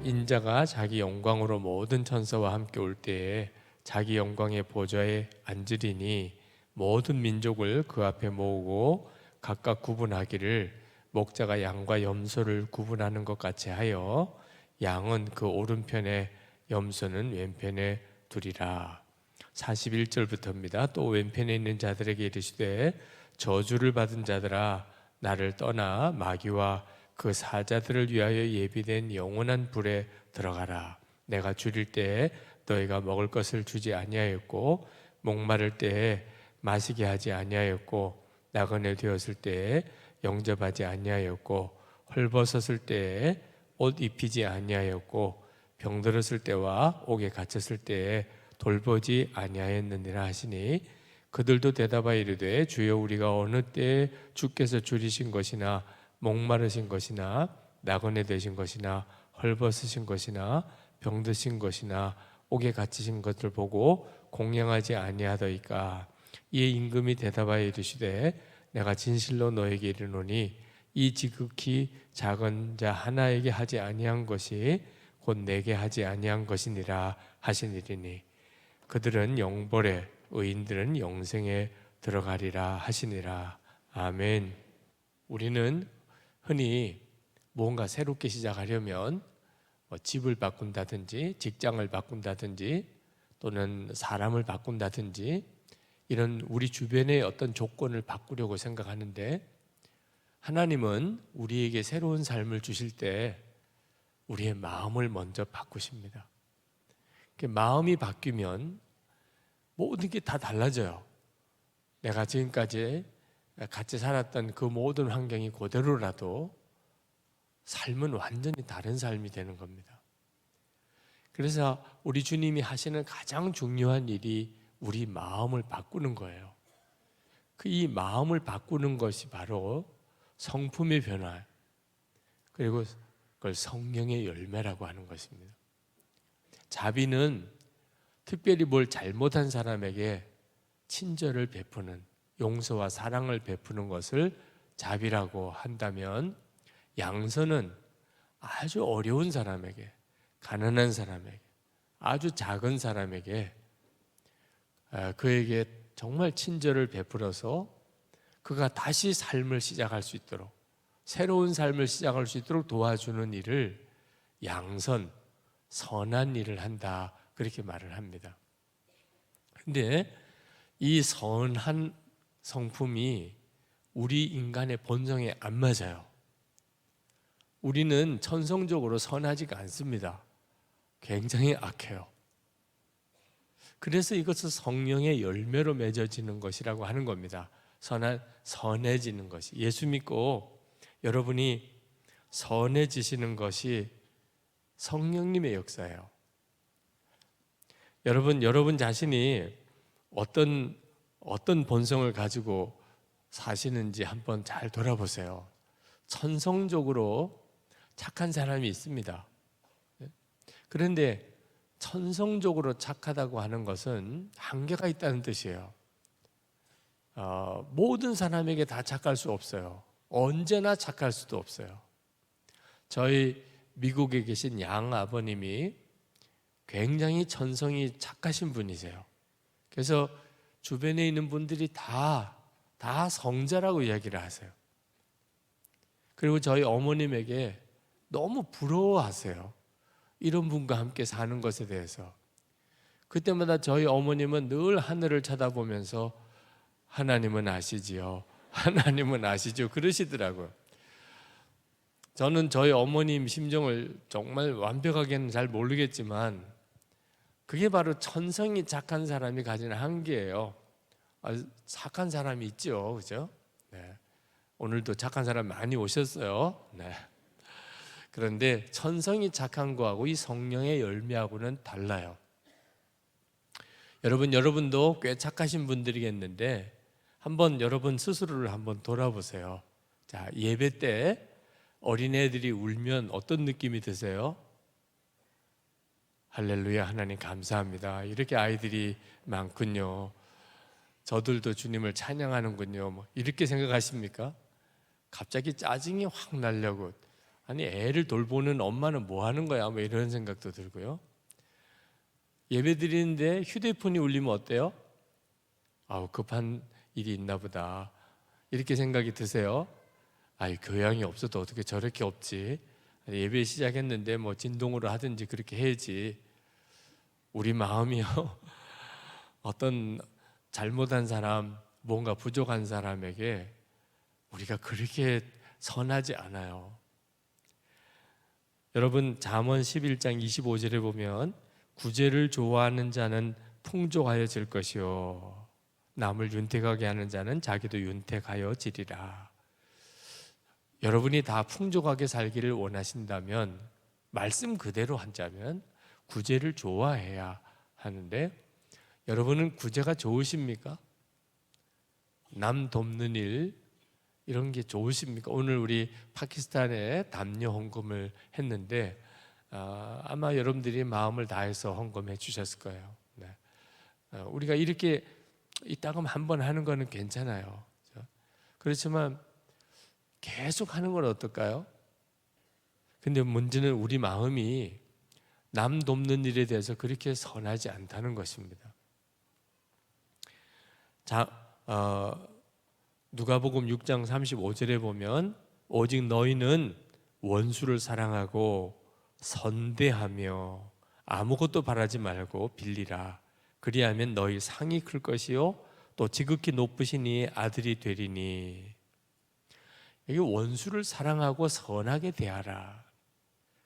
인자가 자기 영광으로 모든 천사와 함께 올 때에 자기 영광의 보좌에 앉으리니 모든 민족을 그 앞에 모으고 각각 구분하기를 목자가 양과 염소를 구분하는 것 같이 하여 양은 그 오른편에 염소는 왼편에 두리라. 41절부터입니다. 또 왼편에 있는 자들에게 이르시되 저주를 받은 자들아 나를 떠나 마귀와 그 사자들을 위하여 예비된 영원한 불에 들어가라. 내가 줄일 때에 너희가 먹을 것을 주지 아니하였고 목마를 때에 마시게 하지 아니하였고 나그네 되었을 때에 영접하지 아니하였고 헐벗었을 때에 옷 입히지 아니하였고 병들었을 때와 옥에 갇혔을 때에 돌보지 아니하였느니라 하시니 그들도 대답하여 이르되 주여 우리가 어느 때에 주께서 줄이신 것이나 목마르신 것이나 나그네 되신 것이나 헐벗으신 것이나 병드신 것이나 옥에 갇히신 것을 보고 공양하지 아니하더이까. 이에 임금이 대답하여 이르시되 내가 진실로 너에게 이르노니 이 지극히 작은 자 하나에게 하지 아니한 것이 곧 내게 하지 아니한 것이니라 하시니리니 그들은 영벌에 의인들은 영생에 들어가리라 하시니라. 아멘. 우리는 흔히 뭔가 새롭게 시작하려면 집을 바꾼다든지 직장을 바꾼다든지 또는 사람을 바꾼다든지 이런 우리 주변의 어떤 조건을 바꾸려고 생각하는데 하나님은 우리에게 새로운 삶을 주실 때 우리의 마음을 먼저 바꾸십니다. 마음이 바뀌면 모든 게 다 달라져요. 내가 지금까지 같이 살았던 그 모든 환경이 그대로라도 삶은 완전히 다른 삶이 되는 겁니다. 그래서 우리 주님이 하시는 가장 중요한 일이 우리 마음을 바꾸는 거예요. 이 마음을 바꾸는 것이 바로 성품의 변화, 그리고 그걸 성령의 열매라고 하는 것입니다. 자비는 특별히 뭘 잘못한 사람에게 친절을 베푸는, 용서와 사랑을 베푸는 것을 자비라고 한다면, 양선은 아주 어려운 사람에게, 가난한 사람에게, 아주 작은 사람에게 그에게 정말 친절을 베풀어서 그가 다시 삶을 시작할 수 있도록, 새로운 삶을 시작할 수 있도록 도와주는 일을 양선, 선한 일을 한다, 그렇게 말을 합니다. 그런데 이 선한 성품이 우리 인간의 본성에 안 맞아요. 우리는 천성적으로 선하지가 않습니다. 굉장히 악해요. 그래서 이것을 성령의 열매로 맺어지는 것이라고 하는 겁니다. 선해지는 것이. 예수 믿고 여러분이 선해지시는 것이 성령님의 역사예요. 여러분 자신이 어떤 본성을 가지고 사시는지 한번 잘 돌아보세요. 천성적으로 착한 사람이 있습니다. 그런데 천성적으로 착하다고 하는 것은 한계가 있다는 뜻이에요. 모든 사람에게 다 착할 수 없어요. 언제나 착할 수도 없어요. 저희 미국에 계신 양 아버님이 굉장히 천성이 착하신 분이세요. 그래서 주변에 있는 분들이 다 성자라고 이야기를 하세요. 그리고 저희 어머님에게 너무 부러워하세요. 이런 분과 함께 사는 것에 대해서. 그때마다 저희 어머님은 늘 하늘을 쳐다보면서 하나님은 아시지요, 하나님은 아시죠, 그러시더라고요. 저는 저희 어머님 심정을 정말 완벽하게는 잘 모르겠지만 그게 바로 천성이 착한 사람이 가진 한계예요. 착한 사람이 있죠, 그죠? 네. 오늘도 착한 사람 많이 오셨어요. 네. 그런데 천성이 착한 거하고 이 성령의 열매하고는 달라요. 여러분도 꽤 착하신 분들이겠는데 한번 여러분 스스로를 한번 돌아보세요. 자, 예배 때 어린애들이 울면 어떤 느낌이 드세요? 할렐루야, 하나님 감사합니다. 이렇게 아이들이 많군요. 저들도 주님을 찬양하는군요. 이렇게 생각하십니까? 갑자기 짜증이 확 나려고, 아니 애를 돌보는 엄마는 뭐 하는 거야? 뭐 이런 생각도 들고요. 예배 드리는데 휴대폰이 울리면 어때요? 아우 급한 일이 있나 보다 이렇게 생각이 드세요? 아이 교양이 없어도 어떻게 저렇게 없지? 예배 시작했는데 뭐 진동으로 하든지 그렇게 해야지. 우리 마음이요 어떤 잘못한 사람, 뭔가 부족한 사람에게 우리가 그렇게 선하지 않아요. 여러분 잠언 11장 25절에 보면 구제를 좋아하는 자는 풍족하여질 것이요 남을 윤택하게 하는 자는 자기도 윤택하여지리라. 여러분이 다 풍족하게 살기를 원하신다면 말씀 그대로 한자면 구제를 좋아해야 하는데 여러분은 구제가 좋으십니까? 남 돕는 일 이런 게 좋으십니까? 오늘 우리 파키스탄에 담요 헌금을 했는데 아마 여러분들이 마음을 다해서 헌금해 주셨을 거예요. 네. 우리가 이렇게 이따금 한번 하는 거는 괜찮아요. 그렇지만 계속 하는 건 어떨까요? 근데 문제는 우리 마음이 남 돕는 일에 대해서 그렇게 선하지 않다는 것입니다. 누가복음 6장 35절에 보면 오직 너희는 원수를 사랑하고 선대하며 아무것도 바라지 말고 빌리라. 그리하면 너희 상이 클 것이요 또 지극히 높으신 이의 아들이 되리니. 여기 원수를 사랑하고 선하게 대하라.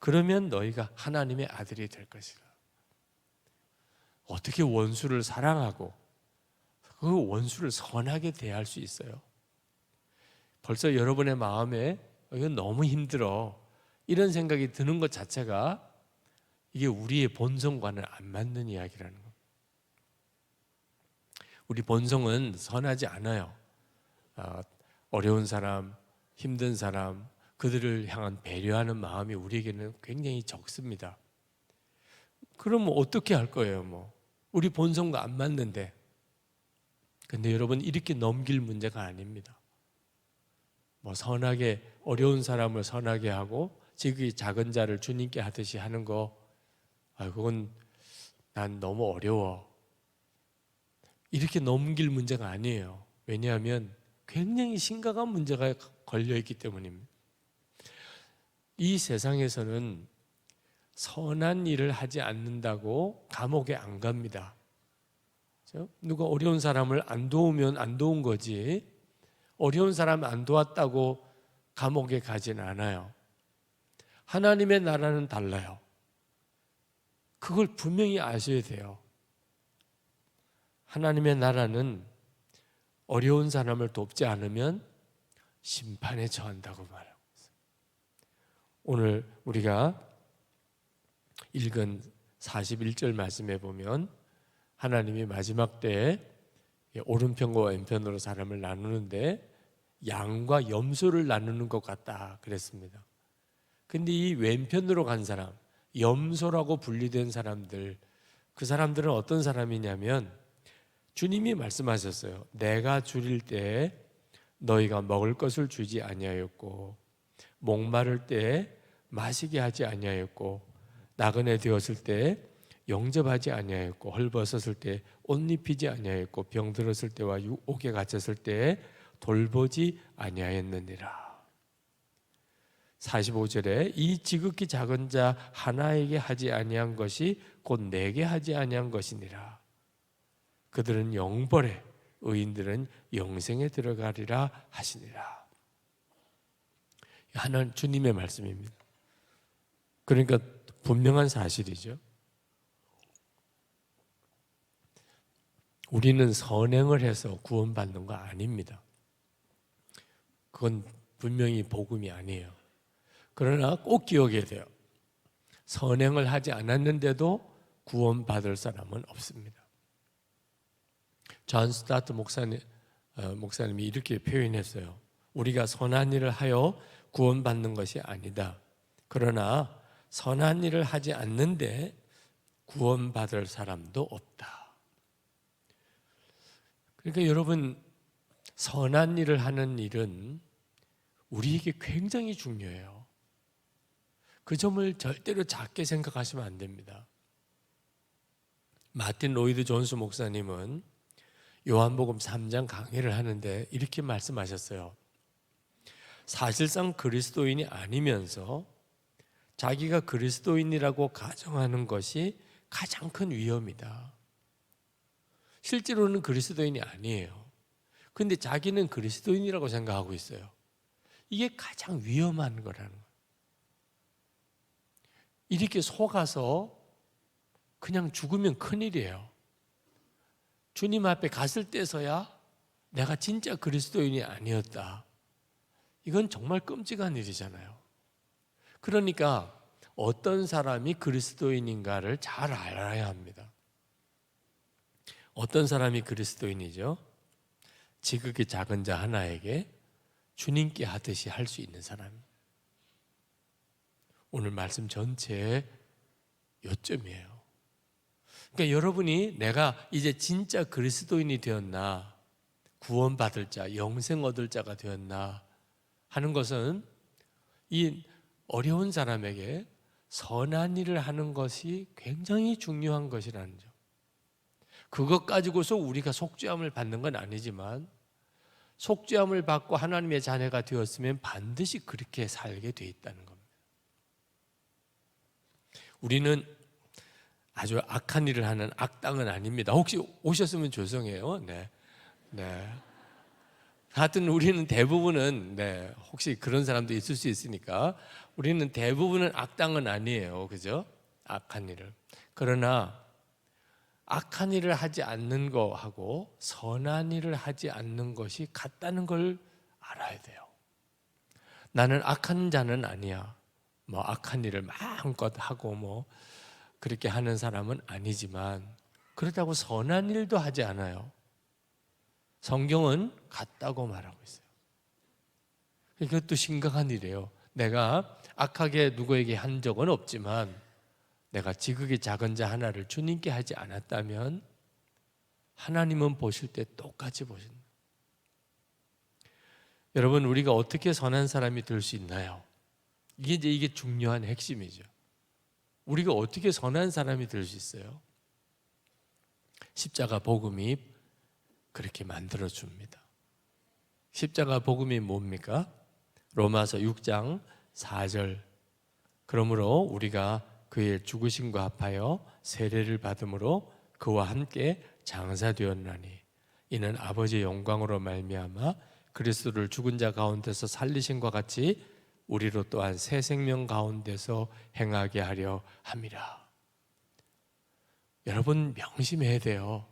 그러면 너희가 하나님의 아들이 될 것이다. 어떻게 원수를 사랑하고 그 원수를 선하게 대할 수 있어요? 벌써 여러분의 마음에 이건 너무 힘들어 이런 생각이 드는 것 자체가 이게 우리의 본성과는 안 맞는 이야기라는 겁니다. 우리 본성은 선하지 않아요. 어려운 사람, 힘든 사람, 그들을 향한 배려하는 마음이 우리에게는 굉장히 적습니다. 그럼 어떻게 할 거예요? 우리 본성과 안 맞는데. 근데 여러분 이렇게 넘길 문제가 아닙니다. 선하게 어려운 사람을 선하게 하고 지극히 작은 자를 주님께 하듯이 하는 거 그건 난 너무 어려워 이렇게 넘길 문제가 아니에요. 왜냐하면 굉장히 심각한 문제가 걸려있기 때문입니다. 이 세상에서는 선한 일을 하지 않는다고 감옥에 안 갑니다. 누가 어려운 사람을 안 도우면 안 도운 거지 어려운 사람 안 도왔다고 감옥에 가진 않아요. 하나님의 나라는 달라요. 그걸 분명히 아셔야 돼요. 하나님의 나라는 어려운 사람을 돕지 않으면 심판에 처한다고 말하고 있어요. 오늘 우리가 읽은 41절 말씀에 보면 하나님이 마지막 때에 오른편과 왼편으로 사람을 나누는데 양과 염소를 나누는 것 같다 그랬습니다. 근데 이 왼편으로 간 사람, 염소라고 분리된 사람들, 그 사람들은 어떤 사람이냐면 주님이 말씀하셨어요. 내가 줄일 때 너희가 먹을 것을 주지 아니하였고 목마를 때 마시게 하지 아니하였고 나그네 되었을 때 영접하지 아니하였고 헐벗었을 때 옷 입히지 아니하였고 병들었을 때와 옥에 갇혔을 때 돌보지 아니하였느니라. 45절에 이 지극히 작은 자 하나에게 하지 아니한 것이 곧 내게 하지 아니한 것이니라. 그들은 영벌에 의인들은 영생에 들어가리라 하시니라. 하나님 주님의 말씀입니다. 그러니까 분명한 사실이죠. 우리는 선행을 해서 구원받는 거 아닙니다. 그건 분명히 복음이 아니에요. 그러나 꼭 기억해야 돼요. 선행을 하지 않았는데도 구원받을 사람은 없습니다. 존 스타트 목사님이 이렇게 표현했어요. 우리가 선한 일을 하여 구원받는 것이 아니다. 그러나 선한 일을 하지 않는데 구원받을 사람도 없다. 그러니까 여러분 선한 일을 하는 일은 우리에게 굉장히 중요해요. 그 점을 절대로 작게 생각하시면 안 됩니다. 마틴 로이드 존스 목사님은 요한복음 3장 강의를 하는데 이렇게 말씀하셨어요. 사실상 그리스도인이 아니면서 자기가 그리스도인이라고 가정하는 것이 가장 큰 위험이다. 실제로는 그리스도인이 아니에요. 근데 자기는 그리스도인이라고 생각하고 있어요. 이게 가장 위험한 거라는 거예요. 이렇게 속아서 그냥 죽으면 큰일이에요. 주님 앞에 갔을 때서야 내가 진짜 그리스도인이 아니었다. 이건 정말 끔찍한 일이잖아요. 그러니까 어떤 사람이 그리스도인인가를 잘 알아야 합니다. 어떤 사람이 그리스도인이죠? 지극히 작은 자 하나에게 주님께 하듯이 할 수 있는 사람입니다. 오늘 말씀 전체의 요점이에요. 그러니까 여러분이 내가 이제 진짜 그리스도인이 되었나, 구원받을 자, 영생 얻을 자가 되었나 하는 것은 이 어려운 사람에게 선한 일을 하는 것이 굉장히 중요한 것이라는 점. 그것 가지고서 우리가 속죄함을 받는 건 아니지만 속죄함을 받고 하나님의 자녀가 되었으면 반드시 그렇게 살게 돼 있다는 겁니다. 우리는 아주 악한 일을 하는 악당은 아닙니다. 혹시 오셨으면 죄송해요. 네. 하여튼 우리는 대부분은 혹시 그런 사람도 있을 수 있으니까 우리는 대부분은 악당은 아니에요. 그죠? 악한 일을. 그러나 악한 일을 하지 않는 거하고 선한 일을 하지 않는 것이 같다는 걸 알아야 돼요. 나는 악한 자는 아니야. 뭐 악한 일을 마음껏 하고 뭐 그렇게 하는 사람은 아니지만 그렇다고 선한 일도 하지 않아요. 성경은 같다고 말하고 있어요. 이것도 심각한 일이에요. 내가 악하게 누구에게 한 적은 없지만 내가 지극히 작은 자 하나를 주님께 하지 않았다면 하나님은 보실 때 똑같이 보신다. 여러분, 우리가 어떻게 선한 사람이 될 수 있나요? 이게 중요한 핵심이죠. 우리가 어떻게 선한 사람이 될 수 있어요? 십자가 복음이 그렇게 만들어줍니다. 십자가 복음이 뭡니까? 로마서 6장 4절. 그러므로 우리가 그의 죽으심과 합하여 세례를 받음으로 그와 함께 장사되었나니 이는 아버지의 영광으로 말미암아 그리스도를 죽은 자 가운데서 살리신과 같이 우리로 또한 새 생명 가운데서 행하게 하려 함이라. 여러분 명심해야 돼요.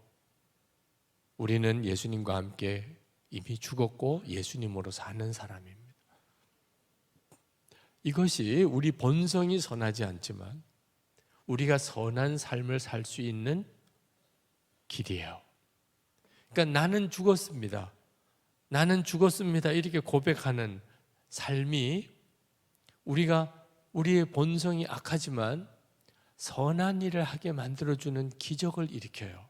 우리는 예수님과 함께 이미 죽었고 예수님으로 사는 사람입니다. 이것이 우리 본성이 선하지 않지만 우리가 선한 삶을 살 수 있는 길이에요. 그러니까 나는 죽었습니다. 나는 죽었습니다. 이렇게 고백하는 삶이 우리의 본성이 악하지만 선한 일을 하게 만들어주는 기적을 일으켜요.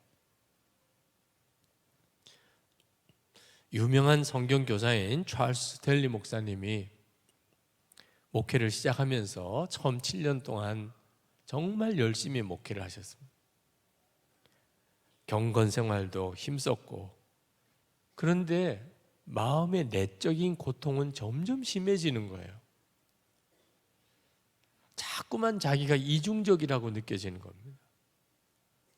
유명한 성경교사인 찰스 스탠리 목사님이 목회를 시작하면서 처음 7년 동안 정말 열심히 목회를 하셨습니다. 경건 생활도 힘썼고 그런데 마음의 내적인 고통은 점점 심해지는 거예요. 자꾸만 자기가 이중적이라고 느껴지는 겁니다.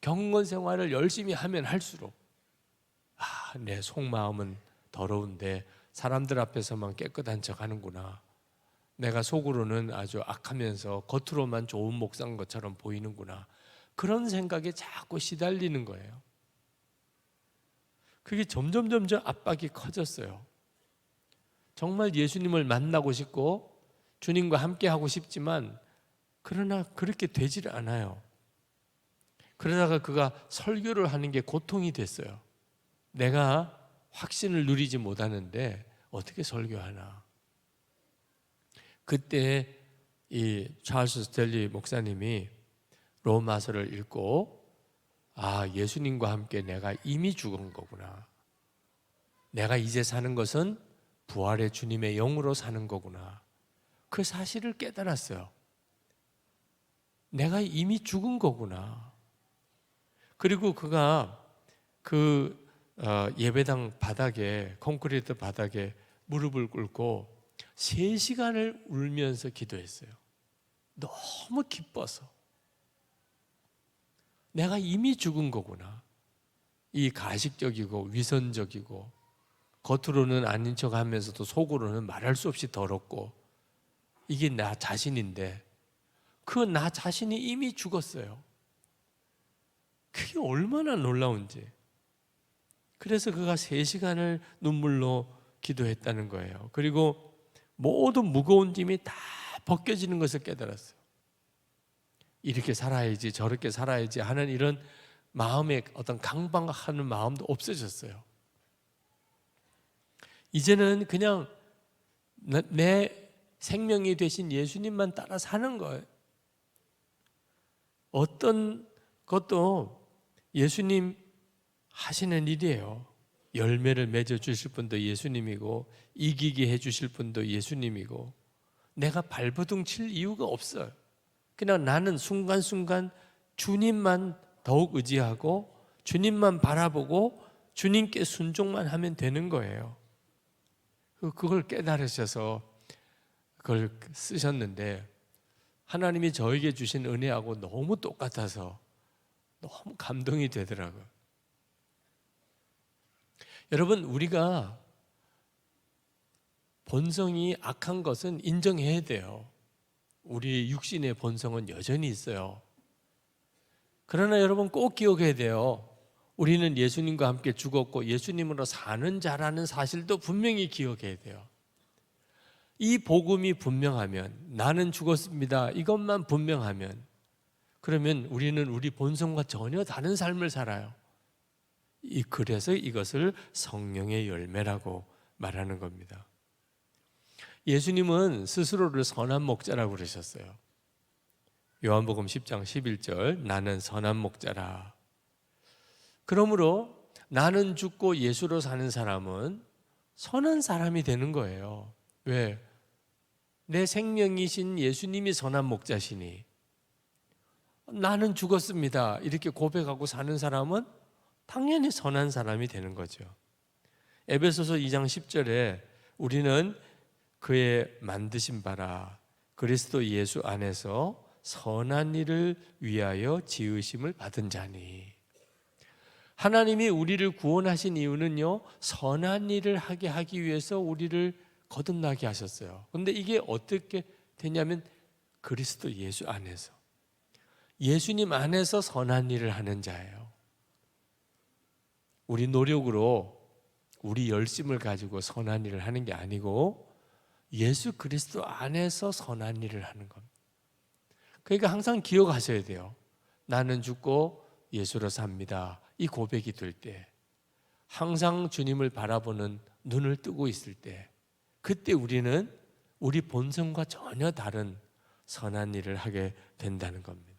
경건 생활을 열심히 하면 할수록 내 속마음은 더러운데 사람들 앞에서만 깨끗한 척 하는구나. 내가 속으로는 아주 악하면서 겉으로만 좋은 목사인 것처럼 보이는구나. 그런 생각에 자꾸 시달리는 거예요. 그게 점점 압박이 커졌어요. 정말 예수님을 만나고 싶고 주님과 함께 하고 싶지만 그러나 그렇게 되질 않아요. 그러다가 그가 설교를 하는 게 고통이 됐어요. 내가 확신을 누리지 못하는데 어떻게 설교하나. 그때 이 찰스 스탠리 목사님이 로마서를 읽고 예수님과 함께 내가 이미 죽은 거구나. 내가 이제 사는 것은 부활의 주님의 영으로 사는 거구나. 그 사실을 깨달았어요. 내가 이미 죽은 거구나. 그리고 그가 그 예배당 바닥에, 콘크리트 바닥에 무릎을 꿇고 3시간을 울면서 기도했어요. 너무 기뻐서. 내가 이미 죽은 거구나. 이 가식적이고 위선적이고 겉으로는 아닌 척 하면서도 속으로는 말할 수 없이 더럽고, 이게 나 자신인데 그 나 자신이 이미 죽었어요. 그게 얼마나 놀라운지. 그래서 그가 3시간을 눈물로 기도했다는 거예요. 그리고 모든 무거운 짐이 다 벗겨지는 것을 깨달았어요. 이렇게 살아야지 저렇게 살아야지 하는 이런 마음의 어떤 강박하는 마음도 없어졌어요. 이제는 그냥 내 생명이 되신 예수님만 따라 사는 거예요. 어떤 것도 예수님 하시는 일이에요. 열매를 맺어 주실 분도 예수님이고, 이기게 해 주실 분도 예수님이고, 내가 발버둥 칠 이유가 없어요. 그냥 나는 순간순간 주님만 더욱 의지하고 주님만 바라보고 주님께 순종만 하면 되는 거예요. 그걸 깨달으셔서 그걸 쓰셨는데, 하나님이 저에게 주신 은혜하고 너무 똑같아서 너무 감동이 되더라고요. 여러분, 우리가 본성이 악한 것은 인정해야 돼요. 우리 육신의 본성은 여전히 있어요. 그러나 여러분 꼭 기억해야 돼요. 우리는 예수님과 함께 죽었고 예수님으로 사는 자라는 사실도 분명히 기억해야 돼요. 이 복음이 분명하면, 나는 죽었습니다, 이것만 분명하면, 그러면 우리는 우리 본성과 전혀 다른 삶을 살아요. 그래서 이것을 성령의 열매라고 말하는 겁니다. 예수님은 스스로를 선한 목자라고 그러셨어요. 요한복음 10장 11절, 나는 선한 목자라. 그러므로 나는 죽고 예수로 사는 사람은 선한 사람이 되는 거예요. 왜? 내 생명이신 예수님이 선한 목자시니, 나는 죽었습니다 이렇게 고백하고 사는 사람은 당연히 선한 사람이 되는 거죠. 에베소서 2장 10절에 우리는 그의 만드신 바라 그리스도 예수 안에서 선한 일을 위하여 지으심을 받은 자니. 하나님이 우리를 구원하신 이유는요, 선한 일을 하기 위해서 우리를 거듭나게 하셨어요. 그런데 이게 어떻게 되냐면 그리스도 예수 안에서, 예수님 안에서 선한 일을 하는 자예요. 우리 노력으로, 우리 열심을 가지고 선한 일을 하는 게 아니고 예수 그리스도 안에서 선한 일을 하는 겁니다. 그러니까 항상 기억하셔야 돼요. 나는 죽고 예수로 삽니다. 이 고백이 될 때, 항상 주님을 바라보는 눈을 뜨고 있을 때, 그때 우리는 우리 본성과 전혀 다른 선한 일을 하게 된다는 겁니다.